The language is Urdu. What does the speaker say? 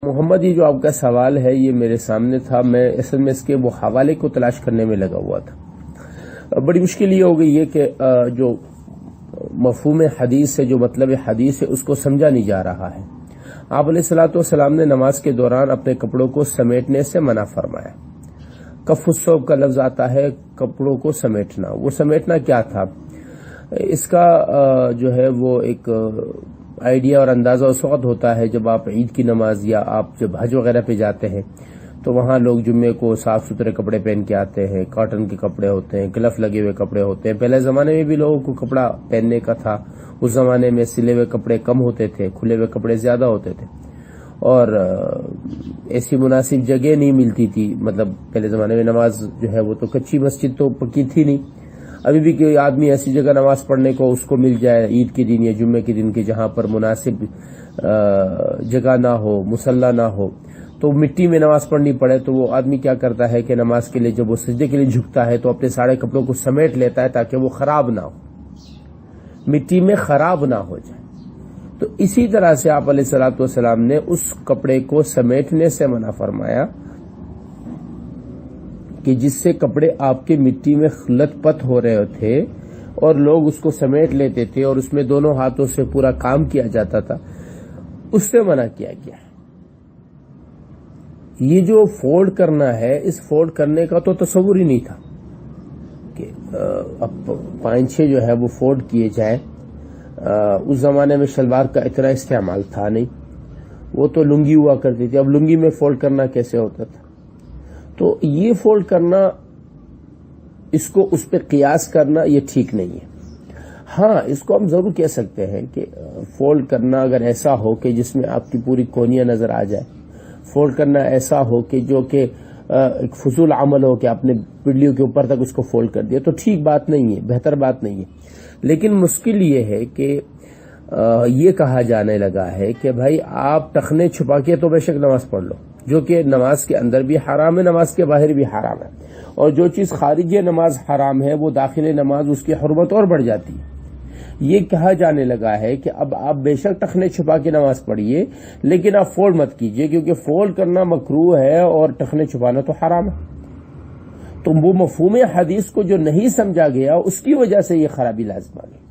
محمد یہ جو آپ کا سوال ہے یہ میرے سامنے تھا، میں اصل میں اس کے وہ حوالے کو تلاش کرنے میں لگا ہوا تھا۔ بڑی مشکل یہ ہو گئی ہے کہ جو مفہوم حدیث ہے، جو مطلب حدیث ہے، اس کو سمجھا نہیں جا رہا ہے۔ آپ علیہ الصلوۃ والسلام نے نماز کے دوران اپنے کپڑوں کو سمیٹنے سے منع فرمایا۔ کف الثوب کا لفظ آتا ہے کپڑوں کو سمیٹنا۔ وہ سمیٹنا کیا تھا؟ اس کا جو ہے وہ ایک آئیڈیا اور اندازہ اس وقت ہوتا ہے جب آپ عید کی نماز یا آپ جب حج وغیرہ پہ جاتے ہیں تو وہاں لوگ جمعے کو صاف ستھرے کپڑے پہن کے آتے ہیں، کاٹن کے کپڑے ہوتے ہیں، گلف لگے ہوئے کپڑے ہوتے ہیں۔ پہلے زمانے میں بھی لوگوں کو کپڑا پہننے کا تھا، اس زمانے میں سلے ہوئے کپڑے کم ہوتے تھے، کھلے ہوئے کپڑے زیادہ ہوتے تھے، اور ایسی مناسب جگہ نہیں ملتی تھی۔ مطلب پہلے زمانے میں نماز جو ہے وہ تو کچی مسجد تو پکی تھی نہیں۔ ابھی بھی کوئی آدمی ایسی جگہ نماز پڑھنے کو اس کو مل جائے عید کے دن یا جمعے کے دن کی جہاں پر مناسب جگہ نہ ہو، مصلی نہ ہو، تو مٹی میں نماز پڑھنی پڑے تو وہ آدمی کیا کرتا ہے کہ نماز کے لیے جب وہ سجدے کے لیے جھکتا ہے تو اپنے سارے کپڑوں کو سمیٹ لیتا ہے تاکہ وہ خراب نہ ہو، مٹی میں خراب نہ ہو جائے۔ تو اسی طرح سے آپ علیہ الصلوۃ والسلام نے اس کپڑے کو سمیٹنے سے منع فرمایا کہ جس سے کپڑے آپ کے مٹی میں لت پت ہو رہے تھے اور لوگ اس کو سمیٹ لیتے تھے اور اس میں دونوں ہاتھوں سے پورا کام کیا جاتا تھا، اس سے منع کیا گیا۔ یہ جو فولڈ کرنا ہے، اس فولڈ کرنے کا تو تصور ہی نہیں تھا کہ اب 5-6 جو ہے وہ فولڈ کیے جائیں۔ اس زمانے میں شلوار کا اتنا استعمال تھا نہیں، وہ تو لنگی ہوا کرتی تھی، اب لنگی میں فولڈ کرنا کیسے ہوتا تھا؟ تو یہ فولڈ کرنا، اس کو اس پہ قیاس کرنا یہ ٹھیک نہیں ہے۔ ہاں، اس کو ہم ضرور کہہ سکتے ہیں کہ فولڈ کرنا اگر ایسا ہو کہ جس میں آپ کی پوری کونیاں نظر آ جائے، فولڈ کرنا ایسا ہو کہ جو کہ ایک فضول عمل ہو کہ آپ نے پڈلیوں کے اوپر تک اس کو فولڈ کر دیا، تو ٹھیک بات نہیں ہے، بہتر بات نہیں ہے۔ لیکن مشکل یہ ہے کہ یہ کہا جانے لگا ہے کہ بھائی آپ ٹخنے چھپا کے تو بے شک نماز پڑھ لو، جو کہ نماز کے اندر بھی حرام ہے، نماز کے باہر بھی حرام ہے، اور جو چیز خارج نماز حرام ہے وہ داخل نماز اس کی حرمت اور بڑھ جاتی ہے۔ یہ کہا جانے لگا ہے کہ اب آپ بے شک ٹخنے چھپا کے نماز پڑھیے لیکن آپ فولڈ مت کیجئے، کیونکہ فولڈ کرنا مکروہ ہے اور ٹخنے چھپانا تو حرام ہے۔ تو وہ مفہوم حدیث کو جو نہیں سمجھا گیا اس کی وجہ سے یہ خرابی لازم آ گئی۔